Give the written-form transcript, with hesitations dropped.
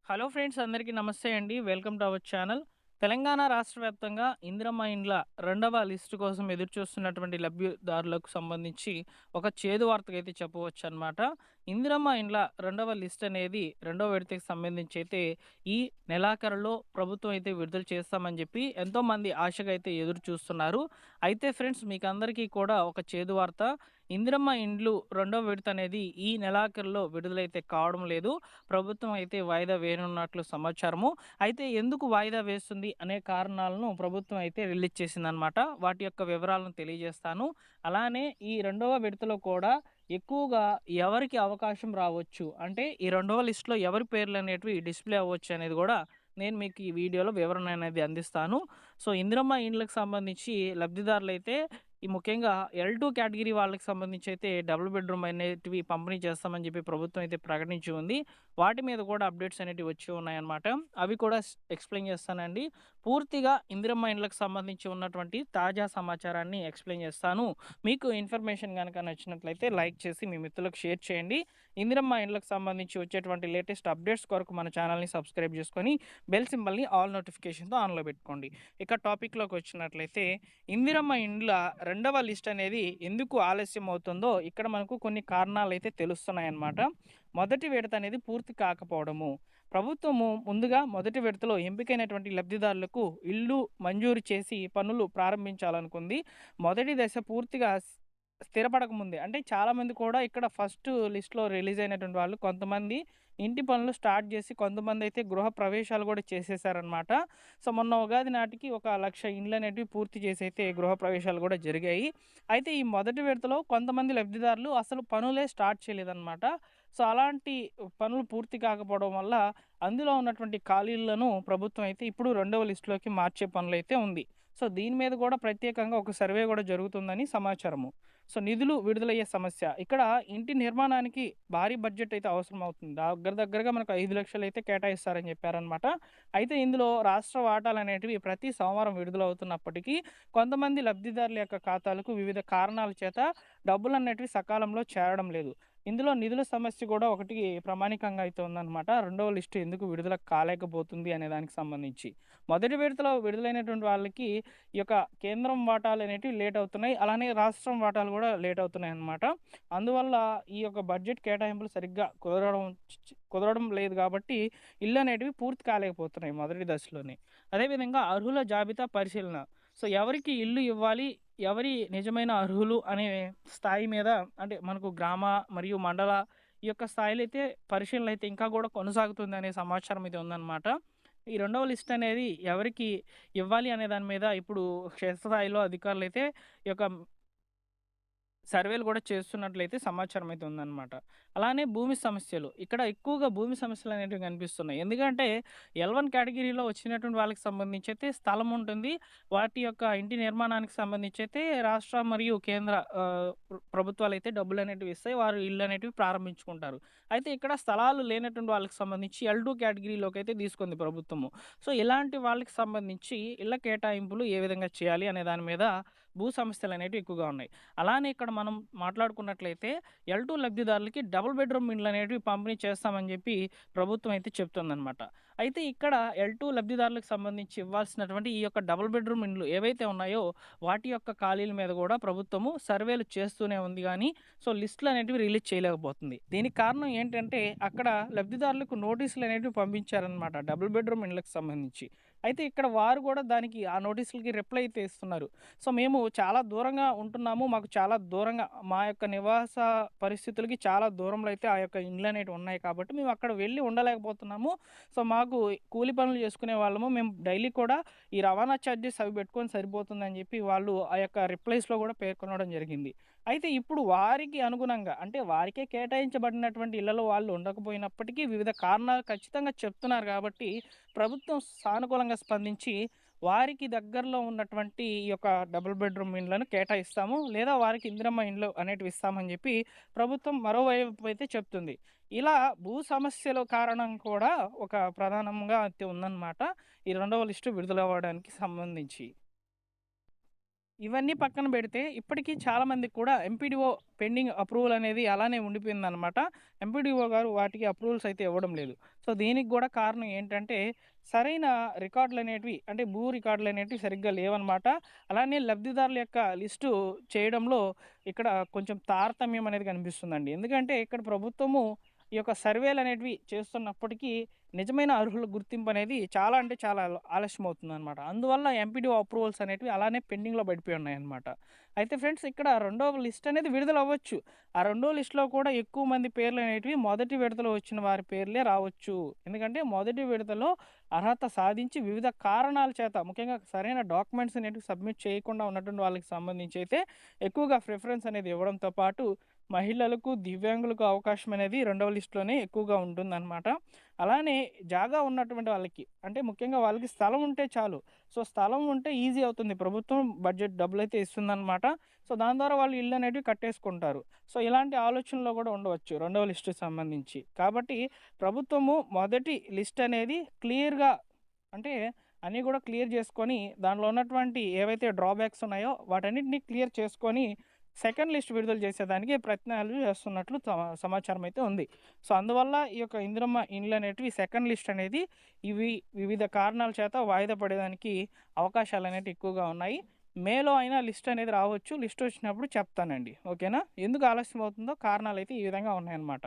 Hello friends, అందరికీ నమస్తే అండి. Welcome to our channel. Telangana రాష్ట్ర వ్యాప్తంగా ఇందిరమ్మ ఇండ్ల రెండవ లిస్టు కోసం ఎదురుచూస్తున్నటువంటి లబ్ధిదారులకు సంబంధించి ఒక చేదు వార్తకైతే చెప్పవచ్చనమాట. ఇందిరమ్మ ఇండ్ల రెండవ లిస్ట్ అనేది రెండో విడతకి సంబంధించి అయితే ఈ నెలాఖరులో ప్రభుత్వం అయితే విడుదల చేస్తామని చెప్పి ఎంతోమంది ఆశగా అయితే ఎదురు చూస్తున్నారు. అయితే ఫ్రెండ్స్, మీకందరికీ కూడా ఒక చేదు వార్త. ఇందిరమ్మ ఇండ్లు రెండో విడత అనేది ఈ నెలాఖరులో విడుదలైతే కావడం లేదు. ప్రభుత్వం అయితే వాయిదా వేయనున్నట్లు సమాచారము. అయితే ఎందుకు వాయిదా వేస్తుంది అనే కారణాలను ప్రభుత్వం అయితే రిలీజ్ చేసిందనమాట. వాటి యొక్క వివరాలను తెలియజేస్తాను. అలానే ఈ రెండవ విడతలో కూడా ఎక్కువగా ఎవరికి అవకాశం రావచ్చు, అంటే ఈ రెండవ లిస్ట్‌లో ఎవరి పేర్లనేటివి డిస్‌ప్లే అవ్వచ్చు అనేది గూడా నేను మీకు ఈ వీడియోలో వివరణ అనేది అందిస్తాను. సో, ఇందిరమ్మ ఇండ్లకు సంబంధించి లబ్ధిదారులైతే ఈ ముఖ్యంగా L2 కేటగిరీ వాళ్ళకి సంబంధించి అయితే డబుల్ బెడ్‌రూమ్ అనేటివి పంపిణీ చేస్తామని చెప్పి ప్రభుత్వం అయితే ప్రకటించి ఉంది. వాటి మీద కూడా అప్డేట్స్ అనేటివి వచ్చి ఉన్నాయన్నమాట. అవి కూడా ఎక్స్‌ప్లెయిన్ చేస్తానండి. పూర్తిగా ఇందిరమ్మ ఇండ్లకు సంబంధించి ఉన్నటువంటి తాజా సమాచారాన్ని ఎక్స్‌ప్లెయిన్ చేస్తాను. మీకు ఇన్ఫర్మేషన్ గనక నచ్చినట్లయితే లైక్ చేసి మీ మిత్రులకు షేర్ చేయండి. ఇందిరమ్మ ఇండ్లకు సంబంధించి వచ్చేటువంటి లేటెస్ట్ అప్డేట్స్ కొరకు మన ఛానల్‌ని సబ్స్క్రైబ్ చేసుకొని బెల్ సింబల్‌ని ఆల్ నోటిఫికేషన్‌తో ఆన్‌లో పెట్టుకోండి. ఇక టాపిక్‌లోకి వచ్చినట్లయితే ఇందిరమ్మ ఇండ్ల రెండవ లిస్ట్ అనేది ఎందుకు ఆలస్యం అవుతుందో ఇక్కడ మనకు కొన్ని కారణాలైతే తెలుస్తున్నాయన్నమాట. మొదటి విడత అనేది పూర్తి కాకపోవడము. ప్రభుత్వము ముందుగా మొదటి విడతలో ఎంపికైనటువంటి లబ్ధిదారులకు ఇల్లు మంజూరు చేసి పనులు ప్రారంభించాలనుకుంది. మొదటి దశ పూర్తిగా స్థిరపడక ముందే, అంటే చాలామంది కూడా ఇక్కడ ఫస్ట్ లిస్ట్‌లో రిలీజ్ అయినటువంటి వాళ్ళు కొంతమంది ఇంటి పనులు స్టార్ట్ చేసి, కొంతమందైతే గృహ ప్రవేశాలు కూడా చేసేసారనమాట. సో, మొన్న ఉగాది నాటికి ఒక 1,00,000 ఇండ్లనేటివి పూర్తి చేసైతే గృహ ప్రవేశాలు కూడా జరిగాయి. అయితే ఈ మొదటి విడతలో కొంతమంది లబ్ధిదారులు అసలు పనులే స్టార్ట్ చేయలేదనమాట. సో, అలాంటి పనులు పూర్తి కాకపోవడం వల్ల అందులో ఉన్నటువంటి ఖాళీలను ప్రభుత్వం అయితే ఇప్పుడు రెండవ లిస్ట్‌లోకి మార్చే పనులైతే ఉంది. సో, దీని మీద కూడా ప్రత్యేకంగా ఒక సర్వే కూడా జరుగుతుందని సమాచారము. సో, నిధులు విడుదలయ్యే సమస్య. ఇక్కడ ఇంటి నిర్మాణానికి భారీ బడ్జెట్ అయితే అవసరం అవుతుంది. దగ్గరగా మనకు 5,00,000 అయితే కేటాయిస్తారని చెప్పారనమాట. అయితే ఇందులో రాష్ట్ర వాటాలనేటివి ప్రతి సోమవారం విడుదలవుతున్నప్పటికీ కొంతమంది లబ్ధిదారుల యొక్క ఖాతాలకు వివిధ కారణాల చేత డబ్బులనేటివి సకాలంలో చేరడం లేదు. ఇందులో నిధుల సమస్య కూడా ఒకటి ప్రామాణికంగా అయితే ఉందన్నమాట. రెండవ లిస్టు ఎందుకు విడుదల కాలేకపోతుంది అనే దానికి సంబంధించి. మొదటి విడతలో విడుదలైనటువంటి వాళ్ళకి ఈ యొక్క కేంద్రం వాటాలనేటివి లేట్ అవుతున్నాయి. అలానే రాష్ట్రం వాటాలు కూడా లేట్ అవుతున్నాయన్నమాట. అందువల్ల ఈ యొక్క బడ్జెట్ కేటాయింపులు సరిగ్గా కుదరడం లేదు కాబట్టి ఇళ్ళనేటివి పూర్తి కాలేకపోతున్నాయి మొదటి దశలోనే. అదేవిధంగా అర్హుల జాబితా పరిశీలన. సో, ఎవరికి ఇల్లు ఇవ్వాలి, ఎవరి నిజమైన అర్హులు అనే స్థాయి మీద, అంటే మనకు గ్రామ మరియు మండల ఈ యొక్క స్థాయిలో అయితే పరిశీలన అయితే ఇంకా కూడా కొనసాగుతుందనే సమాచారం అయితే ఉందన్నమాట. ఈ రెండవ లిస్ట్ అనేది ఎవరికి ఇవ్వాలి అనే దాని మీద ఇప్పుడు క్షేత్రస్థాయిలో అధికారులైతే ఈ యొక్క సర్వేలు కూడా చేస్తున్నట్లయితే సమాచారం అయితే ఉందన్నమాట. అలానే భూమి సమస్యలు. ఇక్కడ ఎక్కువగా భూమి సమస్యలనేటివి కనిపిస్తున్నాయి. ఎందుకంటే L1 కేటగిరీలో వచ్చినటువంటి వాళ్ళకి సంబంధించి అయితే స్థలం ఉంటుంది. వాటి యొక్క ఇంటి నిర్మాణానికి సంబంధించి అయితే రాష్ట్ర మరియు కేంద్ర ప్రభుత్వాలైతే డబ్బులనేటివి ఇస్తాయి. వారు ఇళ్ళనేటివి ప్రారంభించుకుంటారు. అయితే ఇక్కడ స్థలాలు లేనటువంటి వాళ్ళకి సంబంధించి L2 కేటగిరీలోకైతే తీసుకుంది ప్రభుత్వము. సో, ఇలాంటి వాళ్ళకి సంబంధించి ఇళ్ళ కేటాయింపులు ఏ విధంగా చేయాలి అనే దాని మీద భూ సమస్యలనేటివి ఎక్కువగా ఉన్నాయి. అలానే ఇక్కడ మనం మాట్లాడుకున్నట్లయితే L2 లబ్ధిదారులకి డబుల్ బెడ్‌రూమ్ ఇండ్లనేటివి పంపిణీ చేస్తామని చెప్పి ప్రభుత్వం అయితే చెప్తుందనమాట. అయితే ఇక్కడ L2 లబ్ధిదారులకు సంబంధించి ఇవ్వాల్సినటువంటి ఈ యొక్క డబుల్ బెడ్‌రూమ్ ఇండ్లు ఏవైతే ఉన్నాయో వాటి యొక్క ఖాళీల మీద కూడా ప్రభుత్వము సర్వేలు చేస్తూనే ఉంది గానీ, సో, లిస్టులనేటివి రిలీజ్ చేయలేకపోతుంది. దీనికి కారణం ఏంటంటే అక్కడ లబ్ధిదారులకు నోటీసులనేటివి పంపించారనమాట డబుల్ బెడ్‌రూమ్ ఇండ్లకు సంబంధించి. అయితే ఇక్కడ వారు కూడా దానికి ఆ నోటీసులకి రిప్లై అయితే ఇస్తున్నారు. సో, మేము చాలా దూరంగా ఉంటున్నాము. మాకు చాలా దూరంగా మా యొక్క నివాస పరిస్థితులకి చాలా దూరంలో అయితే ఆ యొక్క ఇండ్లనేటివి ఉన్నాయి కాబట్టి మేము అక్కడ వెళ్ళి ఉండలేకపోతున్నాము. సో, మాకు కూలి పనులు చేసుకునే వాళ్ళము. మేము డైలీ కూడా ఈ రవాణా చార్జెస్ అవి పెట్టుకొని సరిపోతుందని చెప్పి వాళ్ళు ఆ యొక్క రిప్లైస్‌లో కూడా పేర్కొనడం జరిగింది. అయితే ఇప్పుడు వారికి అనుగుణంగా, అంటే వారికే కేటాయించబడినటువంటి ఇళ్లలో వాళ్ళు ఉండకపోయినప్పటికీ వివిధ కారణాలు ఖచ్చితంగా చెప్తున్నారు కాబట్టి ప్రభుత్వం సానుకూలంగా స్పందించి వారికి దగ్గరలో ఉన్నటువంటి ఈ యొక్క డబుల్ బెడ్‌రూమ్ ఇండ్లను కేటాయిస్తాము. లేదా వారికి ఇందిరమ్మ ఇండ్లు అనేటివి ఇస్తామని జెప్పి ప్రభుత్వం మరోవైపు అయితే చెప్తుంది. ఇలా భూ సమస్యల కారణం కూడా ఒక ప్రధానంగా అయితే ఉందన్నమాట. ఈ రెండవ లిస్టు విడుదలవ్వడానికి సంబంధించి. ఇవన్నీ పక్కన పెడితే ఇప్పటికీ చాలామందికి కూడా ఎంపీడీఓ పెండింగ్ అప్రూవల్ అనేది అలానే ఉండిపోయిందనమాట. ఎంపీడీఓ గారు వాటికి అప్రూవల్స్ అయితే ఇవ్వడం లేదు. సో, దీనికి గూడా కారణం ఏంటంటే, సరైన రికార్డులనేటివి అంటే భూ రికార్డులనేటివి సరిగ్గా లేవనమాట. అలానే లబ్ధిదారుల యొక్క లిస్టు చేయడంలో ఇక్కడ కొంచెం తారతమ్యం అనేది కనిపిస్తుందండి. ఎందుకంటే ఇక్కడ ప్రభుత్వము ఈ యొక్క సర్వేలనేటివి చేస్తున్నప్పటికీ నిజమైన అర్హుల గుర్తింపు అనేది చాలా అంటే చాలా ఆలస్యం అవుతుందనమాట. అందువల్ల ఎంపీడీఓ అప్రూవల్స్ అనేటివి అలానే పెండింగ్‌లో పడిపోయి ఉన్నాయన్నమాట. అయితే ఫ్రెండ్స్ ఇక్కడ రెండవ లిస్ట్ అనేది విడుదల అవ్వచ్చు. ఆ రెండో లిస్ట్‌లో కూడా ఎక్కువ మంది పేర్లనేటివి మొదటి విడతలో వచ్చిన వారి పేర్లే రావచ్చు. ఎందుకంటే మొదటి విడతలో అర్హత సాధించి వివిధ కారణాల చేత ముఖ్యంగా సరైన డాక్యుమెంట్స్ అనేటివి సబ్మిట్ చేయకుండా ఉన్నటువంటి వాళ్ళకి సంబంధించి అయితే ఎక్కువగా ప్రిఫరెన్స్ అనేది ఇవ్వడంతో పాటు మహిళలకు, దివ్యాంగులకు అవకాశం అనేది రెండవ లిస్ట్‌లోనే ఎక్కువగా ఉంటుందన్నమాట. అలానే జాగా ఉన్నటువంటి వాళ్ళకి అంటే ముఖ్యంగా వాళ్ళకి స్థలం ఉంటే చాలు. సో, స్థలం ఉంటే ఈజీ అవుతుంది. ప్రభుత్వం బడ్జెట్ డబ్బులైతే ఇస్తుందనమాట. సో, దాని ద్వారా వాళ్ళు ఇళ్ళనేటివి కట్టేసుకుంటారు. సో, ఇలాంటి ఆలోచనలో గూడా ఉండవచ్చు రెండవ లిస్ట్‌కి సంబంధించి. కాబట్టి ప్రభుత్వము మొదటి లిస్ట్ అనేది క్లియర్‌గా అంటే అన్నీ గూడా క్లియర్ జేసుకొని దాంట్లో ఉన్నటువంటి ఏవైతే డ్రాబ్యాక్స్ ఉన్నాయో వాటన్నిటిని క్లియర్ చేసుకొని సెకండ్ లిస్ట్ విడుదల చేసేదానికి ప్రయత్నాలు చేస్తున్నట్లు సమాచారం అయితే ఉంది. సో, అందువల్ల ఈ యొక్క ఇందిరమ్మ ఇండ్లనేటివి సెకండ్ లిస్ట్ అనేది ఇవి వివిధ కారణాల చేత వాయిదా పడేదానికి అవకాశాలనేటివి ఎక్కువగా ఉన్నాయి. మేలో అయినా లిస్ట్ అనేది రావచ్చు. లిస్ట్ వచ్చినప్పుడు చెప్తానండి. ఓకేనా? ఎందుకు ఆలస్యం అవుతుందో కారణాలైతే ఈ విధంగా ఉన్నాయన్నమాట.